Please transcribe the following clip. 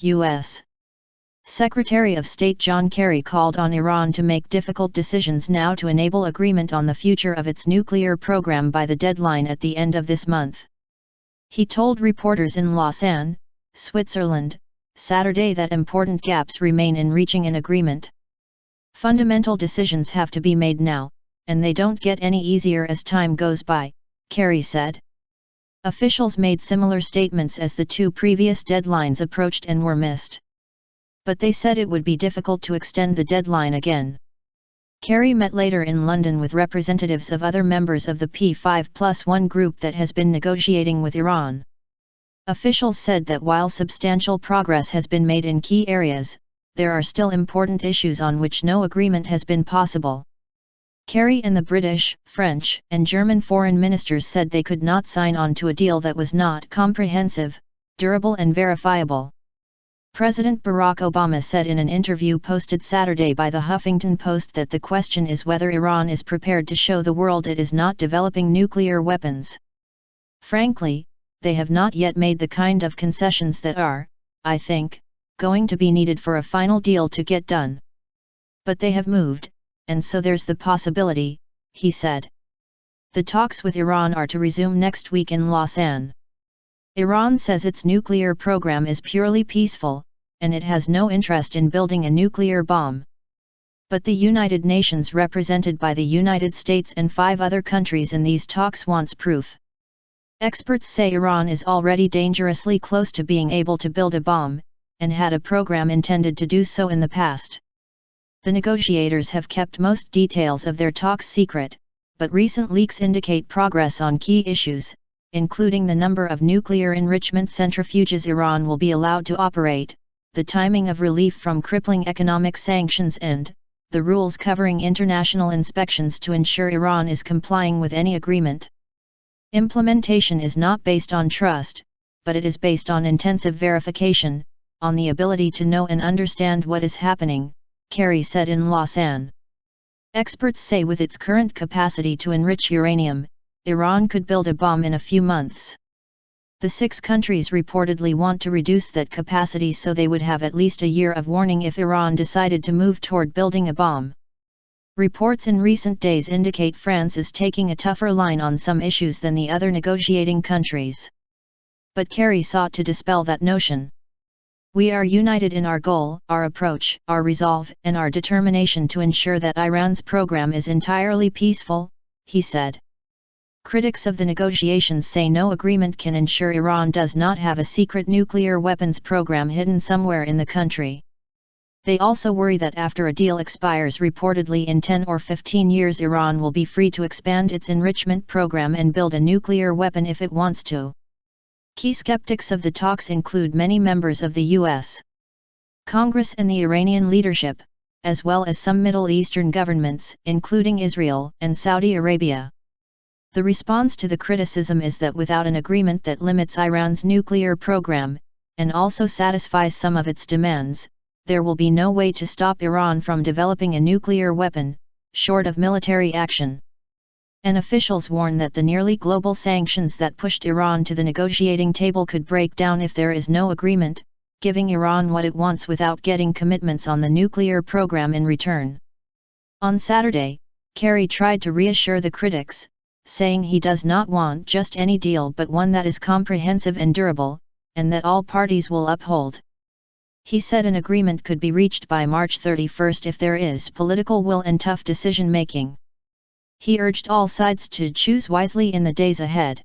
U.S. Secretary of State John Kerry called on Iran to make difficult decisions now to enable agreement on the future of its nuclear program by the deadline at the end of this month. He told reporters in Lausanne, Switzerland, Saturday that important gaps remain in reaching an agreement. Fundamental decisions have to be made now, and they don't get any easier as time goes by, Kerry said. Officials made similar statements as the two previous deadlines approached and were missed. But they said it would be difficult to extend the deadline again. Kerry met later in London with representatives of other members of the P5+1 group that has been negotiating with Iran. Officials said that while substantial progress has been made in key areas, there are still important issues on which no agreement has been possible. Kerry and the British, French, and German foreign ministers said they could not sign on to a deal that was not comprehensive, durable and verifiable. President Barack Obama said in an interview posted Saturday by the Huffington Post that the question is whether Iran is prepared to show the world it is not developing nuclear weapons. Frankly, they have not yet made the kind of concessions that are, I think, going to be needed for a final deal to get done. But they have moved, and so there's the possibility, he said. The talks with Iran are to resume next week in Lausanne. Iran says its nuclear program is purely peaceful, and it has no interest in building a nuclear bomb. But the United Nations, represented by the United States and 5 other countries in these talks, wants proof. Experts say Iran is already dangerously close to being able to build a bomb, and had a program intended to do so in the past. The negotiators have kept most details of their talks secret, but recent leaks indicate progress on key issues, including the number of nuclear enrichment centrifuges Iran will be allowed to operate, the timing of relief from crippling economic sanctions, and the rules covering international inspections to ensure Iran is complying with any agreement. Implementation is not based on trust, but it is based on intensive verification, on the ability to know and understand what is happening, Kerry said in Lausanne. Experts say with its current capacity to enrich uranium, Iran could build a bomb in a few months. The 6 countries reportedly want to reduce that capacity so they would have at least a year of warning if Iran decided to move toward building a bomb. Reports in recent days indicate France is taking a tougher line on some issues than the other negotiating countries. But Kerry sought to dispel that notion. We are united in our goal, our approach, our resolve, and our determination to ensure that Iran's program is entirely peaceful, he said. Critics of the negotiations say no agreement can ensure Iran does not have a secret nuclear weapons program hidden somewhere in the country. They also worry that after a deal expires reportedly in 10 or 15 years, Iran will be free to expand its enrichment program and build a nuclear weapon if it wants to. Key skeptics of the talks include many members of the U.S. Congress and the Iranian leadership, as well as some Middle Eastern governments, including Israel and Saudi Arabia. The response to the criticism is that without an agreement that limits Iran's nuclear program, and also satisfies some of its demands, there will be no way to stop Iran from developing a nuclear weapon, short of military action. And officials warn that the nearly global sanctions that pushed Iran to the negotiating table could break down if there is no agreement, giving Iran what it wants without getting commitments on the nuclear program in return. On Saturday, Kerry tried to reassure the critics, saying he does not want just any deal but one that is comprehensive and durable, and that all parties will uphold. He said an agreement could be reached by March 31 if there is political will and tough decision-making. He urged all sides to choose wisely in the days ahead.